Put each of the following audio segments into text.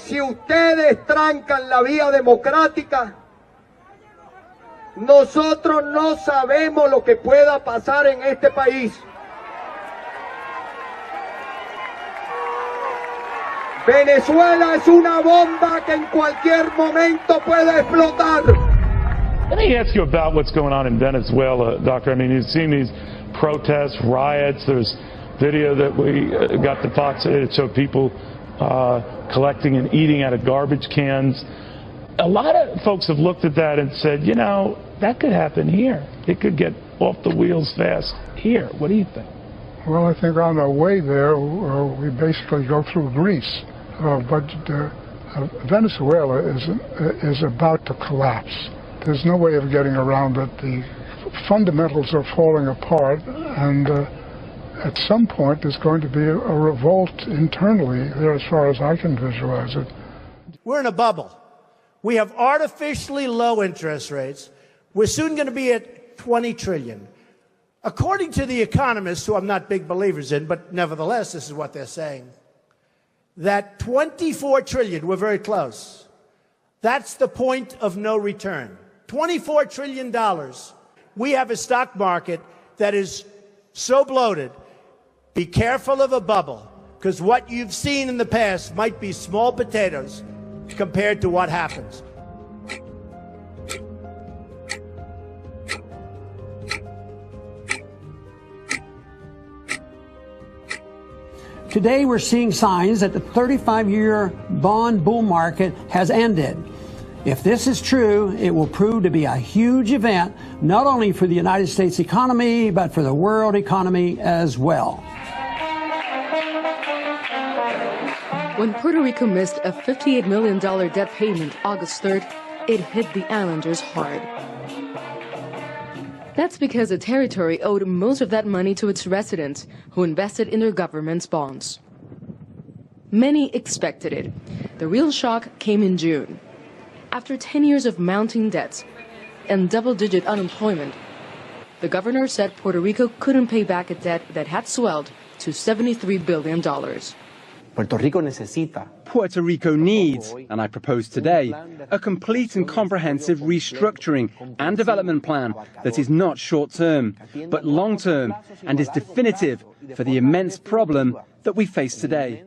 Si ustedes trancan la vía democrática, nosotros no sabemos lo que pueda pasar en este país. Venezuela es una bomba que en cualquier momento puede explotar. Let me ask you about what's going on in Venezuela, Doctor. I mean, you've seen these protests, riots. There's video that we got to Fox. It showed people collecting and eating out of garbage cans. A lot of folks have looked at that and said, you know, that could happen here. It could get off the wheels fast here. What do you think? Well, I think on our way there, we basically go through Greece. But Venezuela is about to collapse. There's no way of getting around it. The fundamentals are falling apart, and at some point there's going to be a revolt internally there as far as I can visualize it. We're in a bubble. We have artificially low interest rates. We're soon going to be at 20 trillion. According to the economists, who I'm not big believers in, but nevertheless, this is what they're saying, that 24 trillion, we're very close. That's the point of no return. $24 trillion. We have a stock market that is so bloated. Be careful of a bubble, because what you've seen in the past might be small potatoes compared to what happens. Today, we're seeing signs that the 35-year bond bull market has ended. If this is true, it will prove to be a huge event, not only for the United States economy, but for the world economy as well. When Puerto Rico missed a $58 million debt payment August 3rd, it hit the islanders hard. That's because the territory owed most of that money to its residents, who invested in their government's bonds. Many expected it. The real shock came in June. After 10 years of mounting debts and double-digit unemployment, the governor said Puerto Rico couldn't pay back a debt that had swelled to $73 billion. Puerto Rico needs, and I propose today, a complete and comprehensive restructuring and development plan that is not short-term, but long-term, and is definitive for the immense problem that we face today.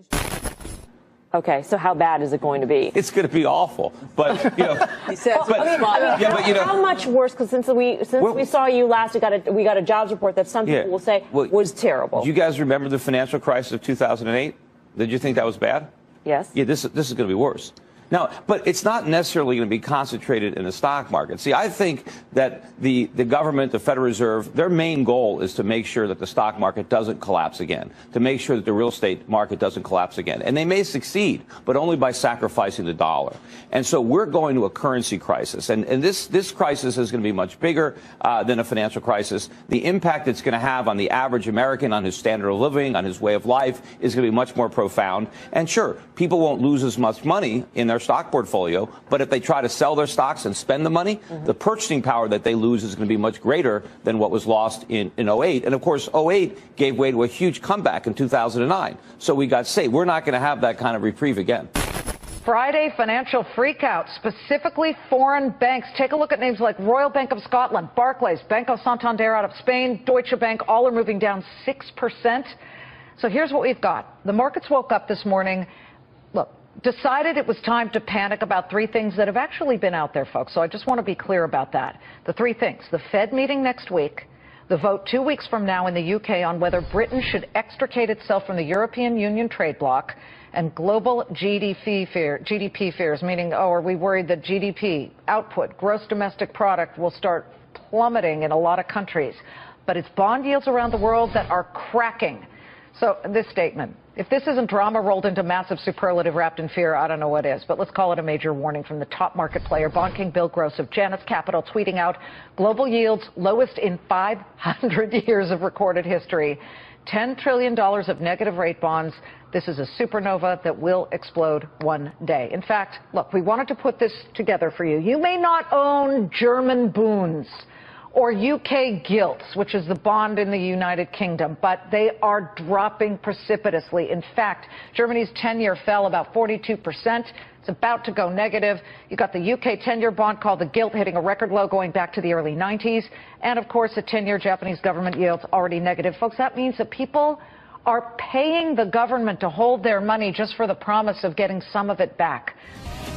Okay, so how bad is it going to be? It's going to be awful, but you know. He said, how much worse? Because since we saw you last, we got a jobs report that some people will say was terrible. Do you guys remember the financial crisis of 2008? Did you think that was bad? Yes. Yeah, this is going to be worse. Now, but it's not necessarily going to be concentrated in the stock market. See, I think that the government, the Federal Reserve, their main goal is to make sure that the stock market doesn't collapse again, to make sure that the real estate market doesn't collapse again. And they may succeed, but only by sacrificing the dollar. And so we're going to a currency crisis. And this crisis is going to be much bigger than a financial crisis. The impact it's going to have on the average American, on his standard of living, on his way of life, is going to be much more profound. And sure, people won't lose as much money in their stock portfolio, but if they try to sell their stocks and spend the money, the purchasing power that they lose is going to be much greater than what was lost in 08. And of course, 08 gave way to a huge comeback in 2009. So we got saved. We're not going to have that kind of reprieve again. Friday financial freakout, specifically foreign banks. Take a look at names like Royal Bank of Scotland, Barclays, Banco Santander out of Spain, Deutsche Bank, all are moving down 6%. So here's what we've got. The markets woke up this morning. Look, decided it was time to panic about three things that have actually been out there, folks. So I just want to be clear about that. The three things: the Fed meeting next week, the vote 2 weeks from now in the UK on whether Britain should extricate itself from the European Union trade bloc, and global GDP fears, meaning, are we worried that GDP output, gross domestic product, will start plummeting in a lot of countries? But it's bond yields around the world that are cracking. So this statement, if this isn't drama rolled into massive superlative wrapped in fear, I don't know what is. But let's call it a major warning from the top market player, Bond King Bill Gross of Janus Capital, tweeting out, global yields lowest in 500 years of recorded history. $10 trillion of negative rate bonds. This is a supernova that will explode one day. In fact, look, we wanted to put this together for you. You may not own German boons or UK gilts, which is the bond in the United Kingdom, but they are dropping precipitously. In fact, Germany's 10-year fell about 42%. It's about to go negative. You got the UK 10-year bond called the gilt hitting a record low going back to the early 90s. And of course, the 10-year Japanese government yield's already negative. Folks, that means that people are paying the government to hold their money just for the promise of getting some of it back.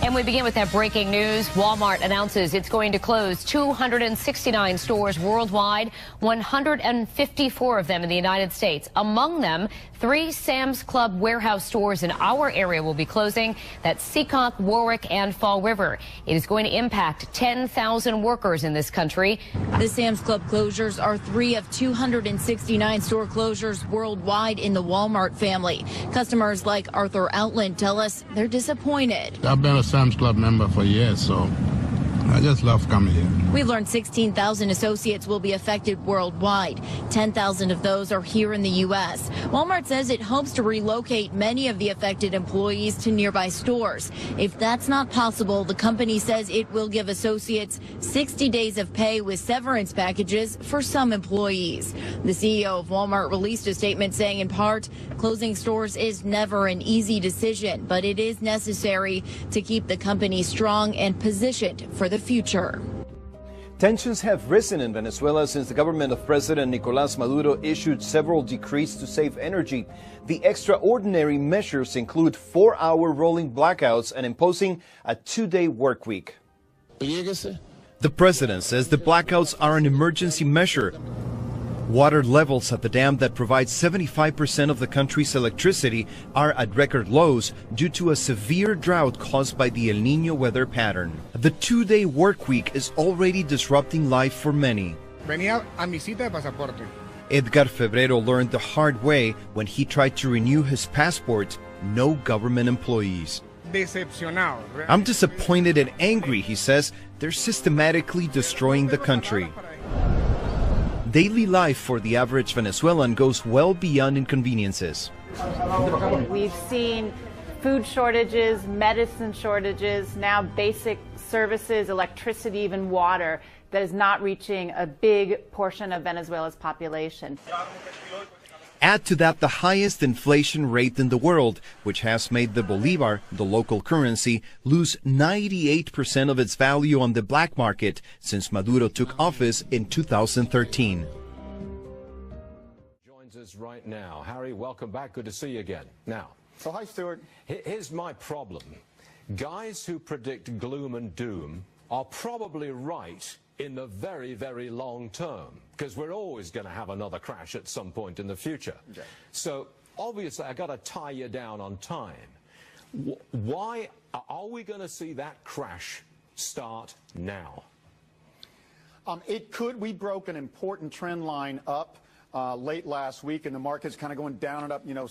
And we begin with that breaking news. Walmart announces it's going to close 269 stores worldwide, 154 of them in the United States. Among them, 3 Sam's Club warehouse stores in our area will be closing. That's Seacock, Warwick, and Fall River. It is going to impact 10,000 workers in this country. The Sam's Club closures are 3 of 269 store closures worldwide in the Walmart family. Customers like Arthur Outland tell us they're disappointed. I've been a Sam's Club member for years, so I just love coming here. We've learned 16,000 associates will be affected worldwide. 10,000 of those are here in the U.S. Walmart says it hopes to relocate many of the affected employees to nearby stores. If that's not possible, the company says it will give associates 60 days of pay with severance packages for some employees. The CEO of Walmart released a statement saying, in part, closing stores is never an easy decision, but it is necessary to keep the company strong and positioned for the future. Tensions have risen in Venezuela since the government of President Nicolás Maduro issued several decrees to save energy. The extraordinary measures include 4-hour rolling blackouts and imposing a 2-day work week. The president says the blackouts are an emergency measure. Water levels at the dam that provides 75% of the country's electricity are at record lows due to a severe drought caused by the El Niño weather pattern. The 2-day work week is already disrupting life for many. Venía a mi cita de pasaporte. Edgar Febrero learned the hard way when he tried to renew his passport. No government employees. Decepcionado. I'm disappointed and angry, he says. They're systematically destroying the country. Daily life for the average Venezuelan goes well beyond inconveniences. We've seen food shortages, medicine shortages, now basic services, electricity, even water, that is not reaching a big portion of Venezuela's population. Add to that the highest inflation rate in the world, which has made the bolivar, the local currency, lose 98% of its value on the black market since Maduro took office in 2013. Joins us right now. Harry, welcome back. Good to see you again. Now, so hi, Stuart. Here's my problem. Guys who predict gloom and doom are probably right in the very, very long term, because we're always going to have another crash at some point in the future. Okay. So obviously I got to tie you down on time. Why are we going to see that crash start now? It could. We broke an important trend line up late last week, and the market's kind of going down and up. You know,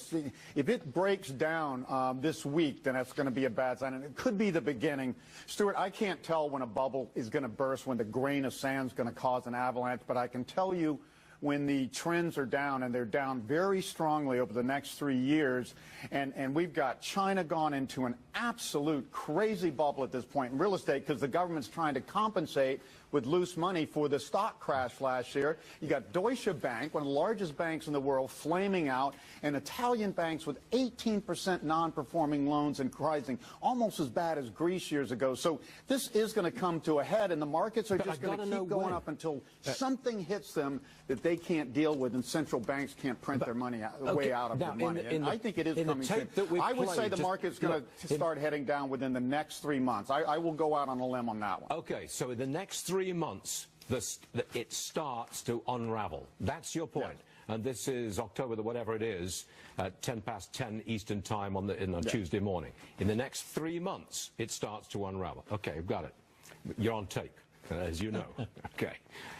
if it breaks down this week, then that's going to be a bad sign, and it could be the beginning. Stuart, I can't tell when a bubble is going to burst, when the grain of sand is going to cause an avalanche, but I can tell you when the trends are down, and they're down very strongly over the next 3 years, and we've got China gone into an absolute crazy bubble at this point in real estate because the government's trying to compensate with loose money for the stock crash last year. You got Deutsche Bank, one of the largest banks in the world, flaming out, and Italian banks with 18% non-performing loans and rising, almost as bad as Greece years ago. So this is going to come to a head, and the markets are just going to keep going up until something hits them that they can't deal with, and central banks can't print their money way out of their money. And I think it is coming soon. I would say the market's going to start heading down within the next 3 months. I will go out on a limb on that one. Okay, so in the next 3 months, it starts to unravel. That's your point. Yeah. And this is October, whatever it is, 10:10 Eastern time on Tuesday morning. In the next 3 months, it starts to unravel. Okay, I've got it. You're on tape, as you know. Okay,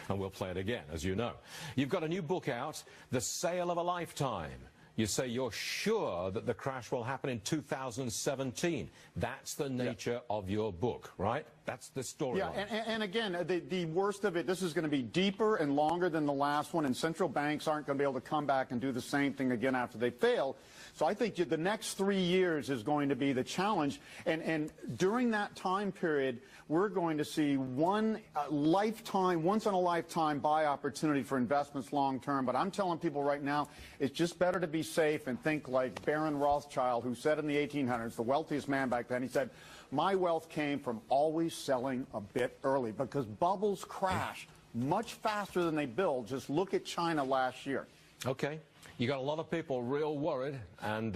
and we'll play it again, as you know. You've got a new book out, The Sale of a Lifetime. You say you're sure that the crash will happen in 2017. That's the nature of your book, right? That's the story. Yeah, and again, the worst of it, this is going to be deeper and longer than the last one, and central banks aren't going to be able to come back and do the same thing again after they fail. So I think the next 3 years is going to be the challenge, and during that time period, we're going to see once in a lifetime buy opportunity for investments long term. But I'm telling people right now, it's just better to be safe and think like Baron Rothschild, who said in the 1800s, the wealthiest man back then, he said, "My wealth came from always selling a bit early," because bubbles crash much faster than they build. Just look at China last year. Okay. You got a lot of people real worried, and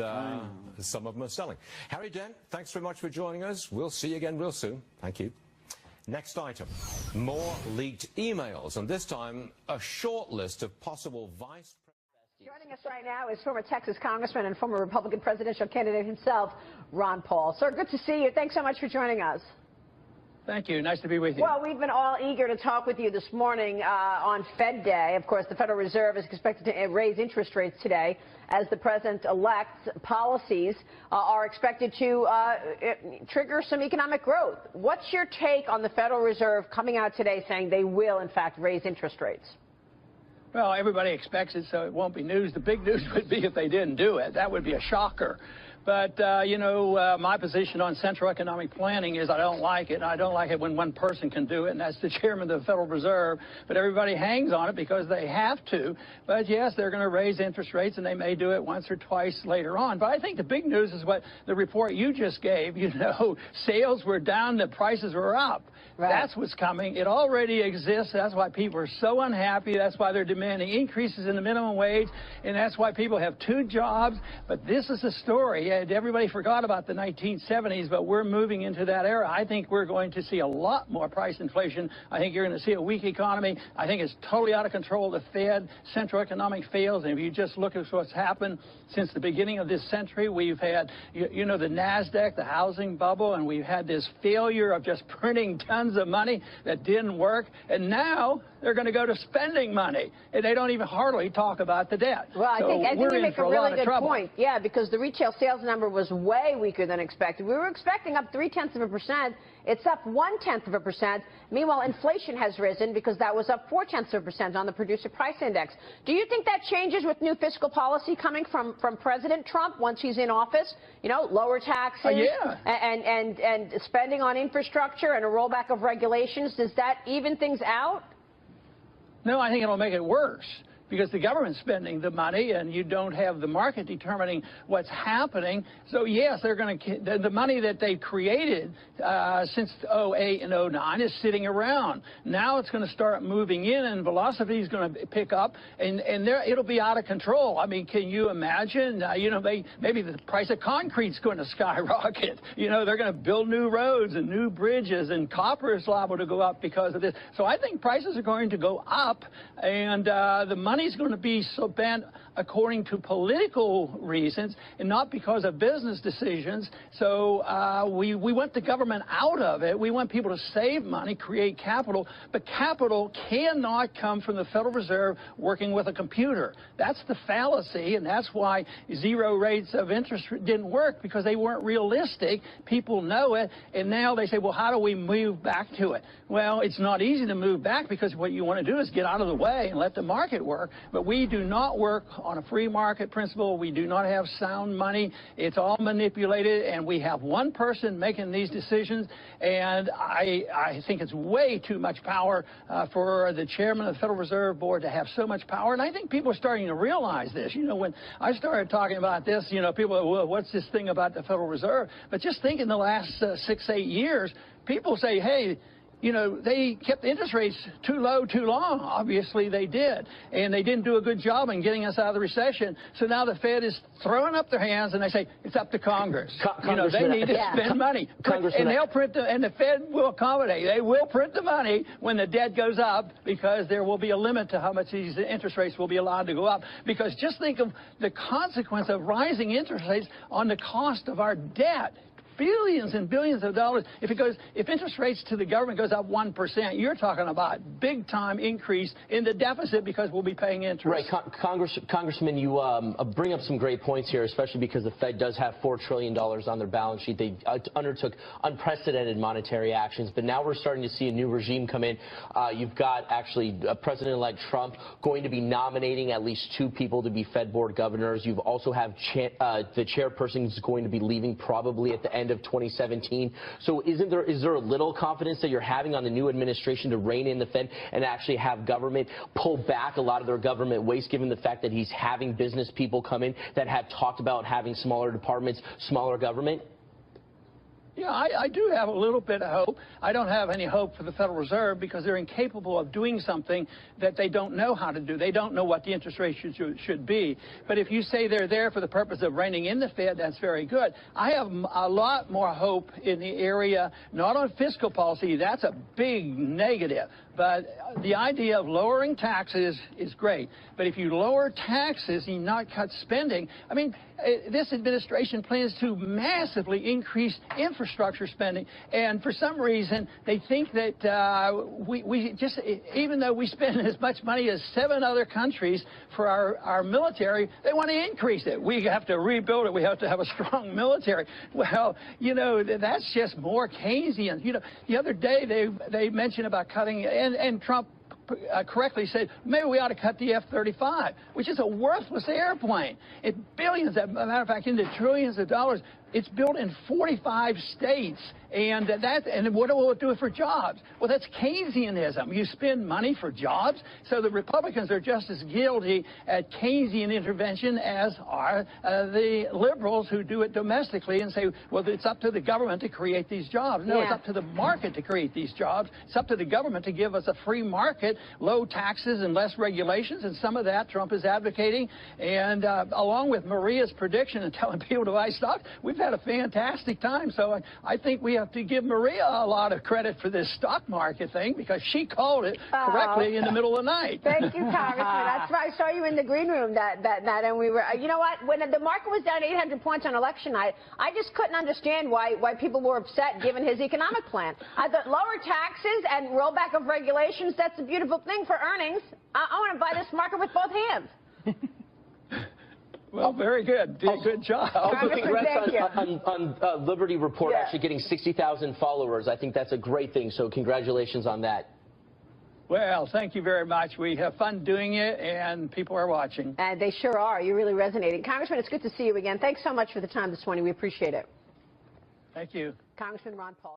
some of them are selling. Harry Dent, thanks very much for joining us. We'll see you again real soon. Thank you. Next item, more leaked emails, and this time a short list of possible vice presidents. Joining us right now is former Texas Congressman and former Republican presidential candidate himself, Ron Paul. Sir, good to see you. Thanks so much for joining us. Thank you. Nice to be with you. Well, we've been all eager to talk with you this morning on Fed Day. Of course, the Federal Reserve is expected to raise interest rates today as the president-elect's policies are expected to trigger some economic growth. What's your take on the Federal Reserve coming out today saying they will, in fact, raise interest rates? Well, everybody expects it, so it won't be news. The big news would be if they didn't do it. That would be a shocker. But, my position on central economic planning is I don't like it. I don't like it when one person can do it, and that's the chairman of the Federal Reserve. But everybody hangs on it because they have to. But, yes, they're going to raise interest rates, and they may do it once or twice later on. But I think the big news is what the report you just gave. Sales were down, the prices were up. Right. That's what's coming. It already exists. That's why people are so unhappy. That's why they're demanding increases in the minimum wage, and that's why people have 2 jobs. But this is the story. Everybody forgot about the 1970s, but we're moving into that era. I think we're going to see a lot more price inflation. I think you're going to see a weak economy. I think it's totally out of control. The Fed, central economic fails. And if you just look at what's happened since the beginning of this century, we've had, the NASDAQ, the housing bubble, and we've had this failure of just printing tons of money that didn't work. And now they're going to go to spending money, and they don't even hardly talk about the debt. Well, I think you make a really good point. Yeah, because the retail sales number was way weaker than expected. We were expecting up 0.3%. It's up 0.1%. Meanwhile, inflation has risen because that was up 0.4% on the Producer Price Index. Do you think that changes with new fiscal policy coming from President Trump once he's in office? Lower taxes and spending on infrastructure and a rollback of regulations. Does that even things out? No, I think it'll make it worse, because the government's spending the money and you don't have the market determining what's happening. So, yes, they're going to the money that they created since 2008 and 2009 is sitting around. Now it's going to start moving in, and velocity is going to pick up, and it'll be out of control. I mean, can you imagine? Maybe the price of concrete's going to skyrocket. They're going to build new roads and new bridges, and copper is liable to go up because of this. So I think prices are going to go up, and the money's going to be so bent according to political reasons and not because of business decisions. So we want the government out of it. We want people to save money, create capital, but capital cannot come from the Federal Reserve working with a computer. That's the fallacy, and that's why 0 rates of interest didn't work, because they weren't realistic. People know it, and now they say, well, how do we move back to it? Well, it's not easy to move back, because what you want to do is get out of the way and let the market work. But we do not work on a free market principle. We do not have sound money. It's all manipulated, and we have one person making these decisions, and I think it's way too much power for the chairman of the Federal Reserve Board to have so much power, and I think people are starting to realize this. When I started talking about this, people are, well, what's this thing about the Federal Reserve? But just think in the last 6-8 years, people say, hey, they kept the interest rates too low, too long. Obviously, they did. And they didn't do a good job in getting us out of the recession. So now the Fed is throwing up their hands, and they say, it's up to Congress. They need to spend money. And they'll print and the Fed will accommodate. They will print the money when the debt goes up, because there will be a limit to how much these interest rates will be allowed to go up. Because just think of the consequence of rising interest rates on the cost of our debt. billions and billions of dollars. If interest rates to the government goes up 1%, you're talking about big time increase in the deficit because we'll be paying interest. Right, Congressman, you bring up some great points here, especially because the Fed does have $4 trillion on their balance sheet. They undertook unprecedented monetary actions, but now we're starting to see a new regime come in. You've got actually President-elect Trump going to be nominating at least 2 people to be Fed board governors. You've also have the chairperson is going to be leaving probably at the end of 2017. So is there a little confidence that you're having on the new administration to rein in the Fed and actually have government pull back a lot of their government waste, given the fact that he's having business people come in that have talked about having smaller departments, smaller government? Yeah, I do have a little bit of hope. I don't have any hope for the Federal Reserve because they're incapable of doing something that they don't know how to do. They don't know what the interest rate should be. But if you say they're there for the purpose of reining in the Fed, that's very good. I have a lot more hope in the area, not on fiscal policy. That's a big negative. But the idea of lowering taxes is great. But if you lower taxes and not cut spending, I mean, this administration plans to massively increase infrastructure spending. And for some reason, they think that we just, even though we spend as much money as 7 other countries for our military, they want to increase it. We have to rebuild it. We have to have a strong military. Well, you know, that's just more Keynesian. You know, the other day they mentioned about cutting, and Trump correctly said, maybe we ought to cut the F-35, which is a worthless airplane. It's billions, as a matter of fact, into trillions of dollars. It's built in 45 states. And what will it do for jobs? Well, that's Keynesianism. You spend money for jobs. So the Republicans are just as guilty at Keynesian intervention as are the liberals who do it domestically and say, well, it's up to the government to create these jobs. No, it's up to the market to create these jobs. It's up to the government to give us a free market, low taxes and less regulations. And some of that Trump is advocating. And along with Maria's prediction and telling people to buy stocks, we've had a fantastic time. So I think we have to give Maria a lot of credit for this stock market thing because she called it correctly in the middle of the night. Thank you, Congressman. That's right. I saw you in the green room that night, and we were, you know what, when the market was down 800 points on election night, I just couldn't understand why people were upset given his economic plan. I thought lower taxes and rollback of regulations, that's a beautiful thing for earnings. I want to buy this market with both hands. Well, very good. Did a good job. Also, congrats on Liberty Report actually getting 60,000 followers. I think that's a great thing, so congratulations on that. Well, thank you very much. We have fun doing it, and people are watching. And they sure are. You're really resonating. Congressman, it's good to see you again. Thanks so much for the time this morning. We appreciate it. Thank you. Congressman Ron Paul.